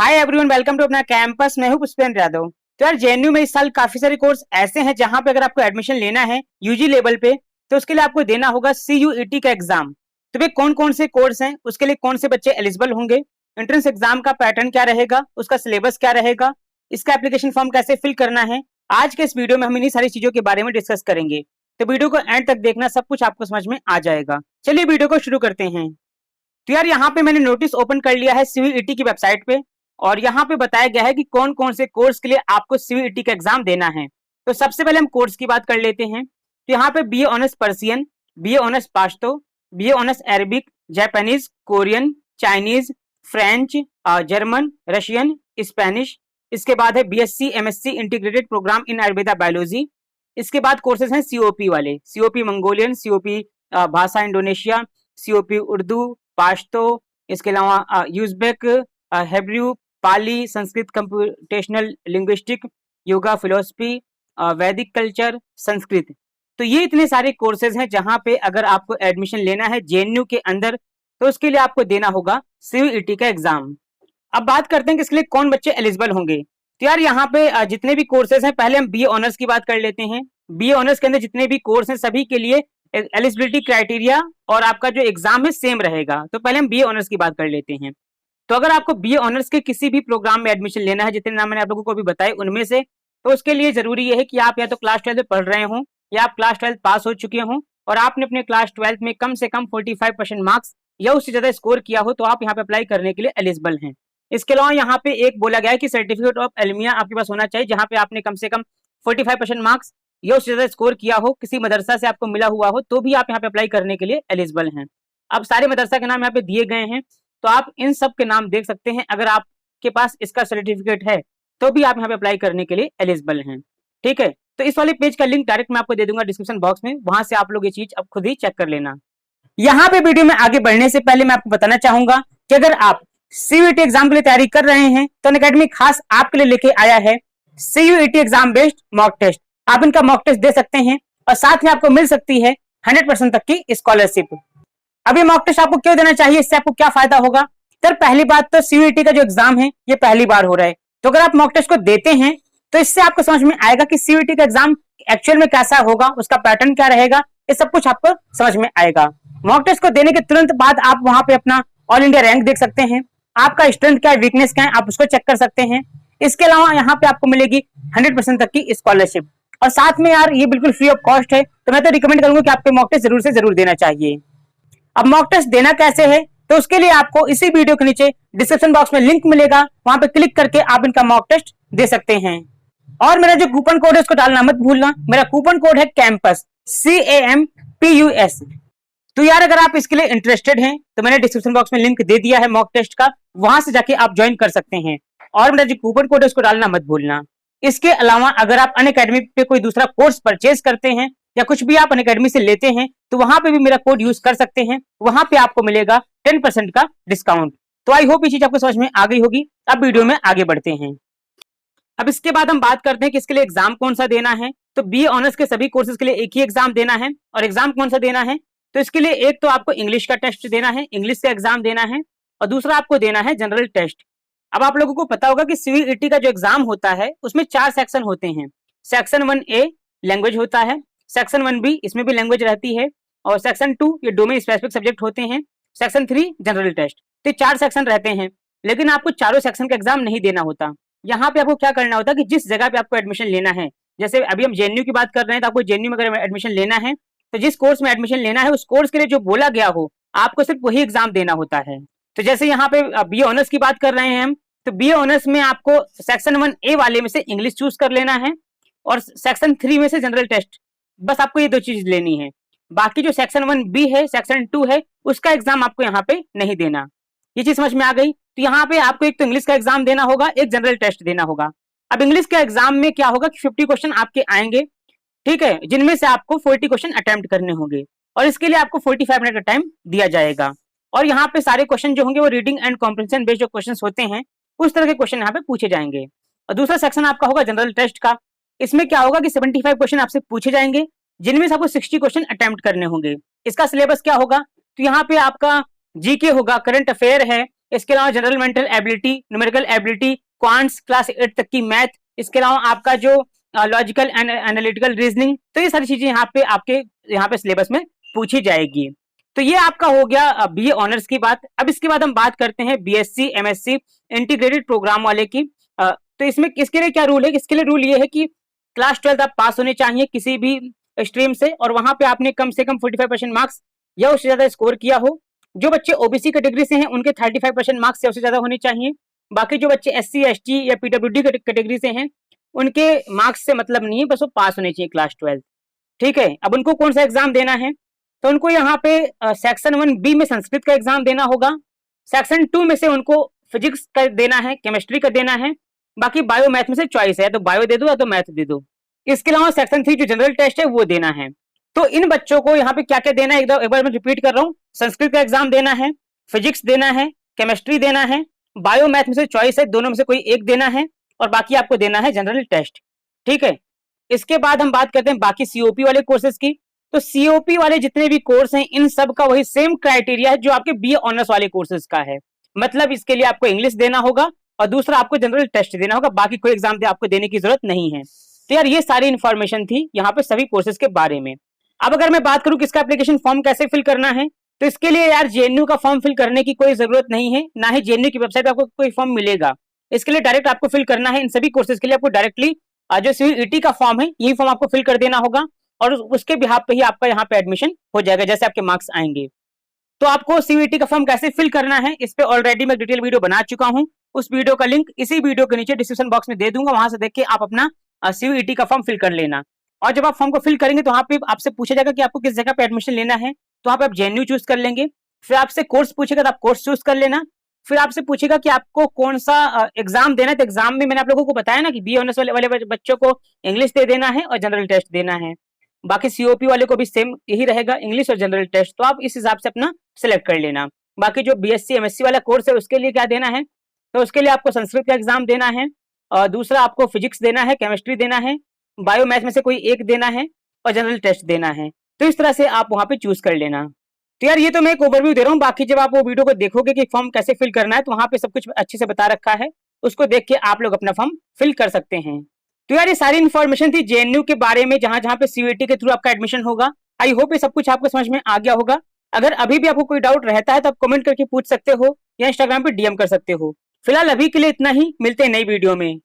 Hi everyone, welcome to अपना campus. मैं हूं पुष्पेंद्र यादव। तो यार जेएनयू में इस साल काफी सारे कोर्स ऐसे हैं जहां पे अगर आपको एडमिशन लेना है यूजी लेवल पे तो उसके लिए आपको देना होगा सीयूईटी का एग्जाम। तो भाई कौन कौन से कोर्स हैं, उसके लिए कौन से बच्चे एलिजिबल होंगे, एंट्रेंस एग्जाम का पैटर्न क्या रहेगा, उसका सिलेबस क्या रहेगा, इसका एप्लीकेशन फॉर्म कैसे फिल करना है, आज के इस वीडियो में हम इन्हीं सारी चीजों के बारे में डिस्कस करेंगे। तो वीडियो को एंड तक देखना, सब कुछ आपको समझ में आ जाएगा। चलिए वीडियो को शुरू करते हैं। तो यार यहाँ पे मैंने नोटिस ओपन कर लिया है सीयूईटी की वेबसाइट पे और यहाँ पे बताया गया है कि कौन कौन से कोर्स के लिए आपको सीयूईटी का एग्जाम देना है। तो सबसे पहले हम कोर्स की बात कर लेते हैं। तो यहाँ पे BA honours Persian, BA honours Pashto, BA honours Arabic, Japanese, Korean, Chinese, French, German, Russian, Spanish. इसके बाद है BSc MSc integrated programme in Ayurveda biology. इसके बाद कोर्सेज हैं सीओपी वाले, सीओपी मंगोलियन, सीओपी भाषा इंडोनेशिया, सीओपी उर्दू, पाश्तो, इसके अलावा Uzbek, Hebrew, Pali, Sanskrit, computational linguistic, yoga, philosophy, Vedic culture, Sanskrit. तो ये इतने सारे कोर्सेज हैं जहां पे अगर आपको एडमिशन लेना है जेएनयू के अंदर तो उसके लिए आपको देना होगा सीयूईटी का एग्जाम। अब बात करते हैं कि इसके लिए कौन बच्चे एलिजिबल होंगे। तो यार यहाँ पे जितने भी कोर्सेज हैं, पहले हम बीए ऑनर्स की बात कर लेते हैं। बीए ऑनर्स के अंदर जितने भी कोर्स हैं सभी के लिए एलिजिबिलिटी क्राइटेरिया और आपका जो एग्जाम है सेम रहेगा। तो पहले हम बीए ऑनर्स की बात कर लेते हैं। तो अगर आपको बीए ऑनर्स के किसी भी प्रोग्राम में एडमिशन लेना है, जितने नाम मैंने आप लोगों को भी बताए उनमें से, तो उसके लिए जरूरी है कि आप या तो क्लास 12 में पढ़ रहे हों या आप क्लास 12 पास हो चुके हों और आपने अपने क्लास 12 में कम से कम 45% मार्क्स या उससे ज्यादा स्कोर किया हो तो आप यहाँ पे अप्लाई करने के लिए एलिजिबल हैं। इसके अलावा यहाँ पे एक बोला गया है कि सर्टिफिकेट ऑफ एलमिया आपके पास होना चाहिए जहाँ पे आपने कम से कम 45% मार्क्स या उससे ज्यादा स्कोर किया हो, किसी मदरसा से आपको मिला हुआ हो, तो भी आप यहाँ पे अप्लाई करने के लिए एलिजिबल हैं। अब सारे मदरसा के नाम यहाँ पे दिए गए हैं तो आप इन सब के नाम देख सकते हैं। अगर आपके पास इसका सर्टिफिकेट है तो भी आप यहाँ पे अप्लाई करने के लिए एलिजिबल हैं। ठीक है, तो इस वाले पेज का लिंक डायरेक्ट मैं आपको दे दूंगा डिस्क्रिप्शन बॉक्स में, वहां से आप लोग ये चीज अब खुद ही चेक कर लेना। यहाँ पे वीडियो में आगे बढ़ने से पहले मैं आपको बताना चाहूंगा कि अगर आप सीयूईटी एग्जाम के लिए तैयारी कर रहे हैं तो अनअकैडमी खास आपके लिए लेके आया है CUET exam based mock test. आप इनका मॉक टेस्ट दे सकते हैं और साथ में आपको मिल सकती है 100% तक की स्कॉलरशिप। अब ये मॉक टेस्ट आपको क्यों देना चाहिए, इससे आपको क्या फायदा होगा। तो पहली बात तो सीयूईटी का जो एग्जाम है ये पहली बार हो रहा है, तो अगर आप मॉक टेस्ट को देते हैं तो इससे आपको समझ में आएगा कि सीयूईटी का एग्जाम एक्चुअल में कैसा होगा, उसका पैटर्न क्या रहेगा, ये सब कुछ आपको समझ में आएगा। मॉक टेस्ट को देने के तुरंत बाद आप वहां पे अपना ऑल इंडिया रैंक देख सकते हैं, आपका स्ट्रेंथ क्या है, वीकनेस क्या है, आप उसको चेक कर सकते हैं। इसके अलावा यहाँ पे आपको मिलेगी 100% तक की स्कॉलरशिप और साथ में यार ये बिल्कुल फ्री ऑफ कॉस्ट है, तो मैं तो रिकमेंड करूंगा कि आपके मॉक टेस्ट जरूर से जरूर देना चाहिए। अब मॉक टेस्ट देना कैसे है, तो उसके लिए आपको इसी वीडियो के नीचे डिस्क्रिप्शन बॉक्स में लिंक मिलेगा, वहां पे क्लिक करके आप इनका मॉक टेस्ट दे सकते हैं। और मेरा जो कूपन कोड है उसको डालना मत भूलना, मेरा कूपन कोड है कैंपस, CAMPUS। तो यार अगर आप इसके लिए इंटरेस्टेड हैं तो मैंने डिस्क्रिप्शन बॉक्स में लिंक दे दिया है मॉक टेस्ट का, वहां से जाके आप ज्वाइन कर सकते हैं और मेरा जो कूपन कोड है उसको डालना मत भूलना। इसके अलावा अगर आप अनअकैडमी पे कोई दूसरा कोर्स परचेज करते हैं या कुछ भी आप अनअकैडमी से लेते हैं तो वहां पे भी मेरा कोड यूज कर सकते हैं, वहां पे आपको मिलेगा 10% का डिस्काउंट। तो आई होप ये चीज आपको समझ में आ गई होगी। अब वीडियो में आगे बढ़ते हैं। अब इसके बाद हम बात करते हैं कि इसके लिए एग्जाम कौन सा देना है। तो बीए ऑनर्स के सभी कोर्सेज के लिए एक ही एग्जाम देना है और एग्जाम कौन सा देना है, तो इसके लिए एक तो आपको इंग्लिश का टेस्ट देना है, इंग्लिश का एग्जाम देना है और दूसरा आपको देना है जनरल टेस्ट। अब आप लोगों को पता होगा कि सीयूईटी का जो एग्जाम होता है उसमें 4 सेक्शन होते हैं। सेक्शन 1A लैंग्वेज होता है, सेक्शन 1B इसमें भी लैंग्वेज रहती है और सेक्शन 2 ये डोमेन स्पेसिफिक सब्जेक्ट होते हैं, सेक्शन 3 जनरल टेस्ट। तो 4 सेक्शन रहते हैं, लेकिन आपको चारों सेक्शन का एग्जाम नहीं देना होता। यहाँ पे आपको क्या करना होता है कि जिस जगह पे आपको एडमिशन लेना है, जैसे अभी हम जेएनयू की बात कर रहे हैं तो आपको जेएनयू में अगर एडमिशन लेना है तो जिस कोर्स में एडमिशन लेना है उस कोर्स के लिए जो बोला गया हो आपको सिर्फ वही एग्जाम देना होता है। तो जैसे यहाँ पे बीए ऑनर्स की बात कर रहे हैं हम, तो बीए ऑनर्स में आपको सेक्शन 1A वाले में से इंग्लिश चूज कर लेना है और सेक्शन 3 में से जनरल टेस्ट, बस आपको ये 2 चीज लेनी है। बाकी जो सेक्शन 1B है, सेक्शन 2 है, उसका एग्जाम आपको यहाँ पे नहीं देना। ये चीज समझ में आ गई। तो यहाँ पे आपको एक तो इंग्लिश का एग्जाम देना होगा, एक जनरल टेस्ट देना होगा। अब इंग्लिश के एग्जाम में क्या होगा कि 50 क्वेश्चन आपके आएंगे, ठीक है, जिनमें से आपको 40 क्वेश्चन अटेम्प्ट करने होंगे और इसके लिए आपको 45 मिनट का टाइम दिया जाएगा। और यहाँ पे सारे क्वेश्चन जो होंगे वो रीडिंग एंड कॉम्प्रिहेंशन बेस्ड जो क्वेश्चन होते हैं उस तरह के क्वेश्चन यहाँ पे पूछे जाएंगे। और दूसरा सेक्शन आपका होगा जनरल टेस्ट का। इसमें क्या होगा कि 75 क्वेश्चन आपसे पूछे जाएंगे, जिनमें से आपको 60 क्वेश्चन अटेम्प्ट करने होंगे। इसका सिलेबस क्या होगा, तो यहाँ पे आपका जीके होगा, करंट अफेयर है, इसके अलावा general mental ability, numerical ability, quants class 8 तक की मैथ, इसके अलावा आपका जो लॉजिकल एंड एनालिटिकल रीजनिंग, तो ये सारी चीजें यहाँ पे सिलेबस में पूछी जाएगी। तो ये आपका हो गया बीए ऑनर्स की बात। अब इसके बाद हम बात करते हैं बीएससी एमएससी इंटीग्रेटेड प्रोग्राम वाले की। तो इसमें इसके लिए क्या रूल है? इसके लिए रूल ये है कि क्लास 12 आप पास होने चाहिए किसी भी स्ट्रीम से, और वहां पे आपने कम से कम 45% मार्क्स या उससे ज्यादा स्कोर किया हो। जो बच्चे ओबीसी कैटेगरी से हैं उनके 35% मार्क्स या उससे ज्यादा होने चाहिए। बाकी जो बच्चे एससी एसटी या पीडब्ल्यूडी कैटेगरी से हैं उनके मार्क्स से मतलब नहीं है, बस वो पास होने चाहिए क्लास 12। ठीक है, अब उनको कौन सा एग्जाम देना है? तो उनको यहाँ पे सेक्शन 1B में संस्कृत का एग्जाम देना होगा। सेक्शन 2 में से उनको फिजिक्स का देना है, केमिस्ट्री का देना है। बाकी बायो मैथ में से चॉइस है, तो बायो दे दो या तो मैथ दे दो। इसके अलावा सेक्शन 3 जो जनरल टेस्ट है वो देना है। तो इन बच्चों को यहाँ पे क्या क्या देना है, एक बार मैं रिपीट कर रहा हूँ। संस्कृत का एग्जाम देना है, फिजिक्स देना है, केमिस्ट्री देना है, बायो मैथ में से चॉइस है, दोनों में से कोई एक देना है, और बाकी आपको देना है जनरल टेस्ट। ठीक है, इसके बाद हम बात करते हैं बाकी सीओपी वाले कोर्सेज की। तो सीओपी वाले जितने भी कोर्स हैं इन सब का वही सेम क्राइटेरिया है जो आपके बीए ऑनर्स वाले कोर्सेज का है। मतलब इसके लिए आपको इंग्लिश देना होगा और दूसरा आपको जनरल टेस्ट देना होगा, बाकी कोई एग्जाम आपको देने की जरूरत नहीं है। तो यार ये सारी इंफॉर्मेशन थी यहाँ पे सभी कोर्सेज के बारे में। अब अगर मैं बात करूं कि इसका एप्लीकेशन फॉर्म कैसे फिल करना है, तो इसके लिए यार जेएनयू का फॉर्म फिल करने की कोई जरूरत नहीं है, ना ही जेएनयू की वेबसाइट पर आपको कोई फॉर्म मिलेगा। इसके लिए डायरेक्ट आपको फिल करना है। इन सभी कोर्सेज के लिए आपको डायरेक्टली जो सीयूईटी का फॉर्म है यही फॉर्म आपको फिल कर देना होगा, और उसके बिहाफ पे ही आपका यहाँ पे एडमिशन हो जाएगा जैसे आपके मार्क्स आएंगे। तो आपको सीयूईटी का फॉर्म कैसे फिल करना है इस पे ऑलरेडी मैं डिटेल वीडियो बना चुका हूँ। उस वीडियो का लिंक इसी वीडियो के नीचे डिस्क्रिप्शन बॉक्स में दे दूंगा, वहां से देख के आप अपना सीयूईटी का फॉर्म फिल कर लेना। और जब आप फॉर्म को फिल करेंगे तो वहाँ पे आपसे पूछा जाएगा कि आपको किस जगह पे एडमिशन लेना है, तो वहाँ पे आप जेएनयू चूज कर लेंगे। फिर आपसे कोर्स पूछेगा तो आप कोर्स चूज कर लेना। फिर आपसे पूछेगा कि आपको कौन सा एग्जाम देना है, तो एग्जाम में मैंने आप लोगों को बताया ना कि बी ऑनर्स वाले बच्चों को इंग्लिश दे देना है और जनरल टेस्ट देना है। बाकी सीओपी वाले को भी सेम यही रहेगा, इंग्लिश और जनरल टेस्ट। तो आप इस हिसाब से अपना सिलेक्ट कर लेना। बाकी जो बीएससी एमएससी वाला कोर्स है उसके लिए क्या देना है, तो उसके लिए आपको संस्कृत का एग्जाम देना है, और दूसरा आपको फिजिक्स देना है, केमिस्ट्री देना है, बायो मैथ में से कोई एक देना है, और जनरल टेस्ट देना है। तो इस तरह से आप वहां पे चूज कर लेना। तो यार ये तो मैं एक ओवरव्यू दे रहा हूँ, बाकी जब आप वो वीडियो को देखोगे कि फॉर्म कैसे फिल करना है तो वहां पे सब कुछ अच्छे से बता रखा है, उसको देख के आप लोग अपना फॉर्म फिल कर सकते हैं। तो यार ये सारी इन्फॉर्मेशन थी जेएनयू के बारे में, जहां जहां पे सीयूईटी के थ्रू आपका एडमिशन होगा। आई होप ये सब कुछ आपको समझ में आ गया होगा। अगर अभी भी आपको कोई डाउट रहता है तो आप कमेंट करके पूछ सकते हो या इंस्टाग्राम पे डीएम कर सकते हो। फिलहाल अभी के लिए इतना ही, मिलते हैं नई वीडियो में।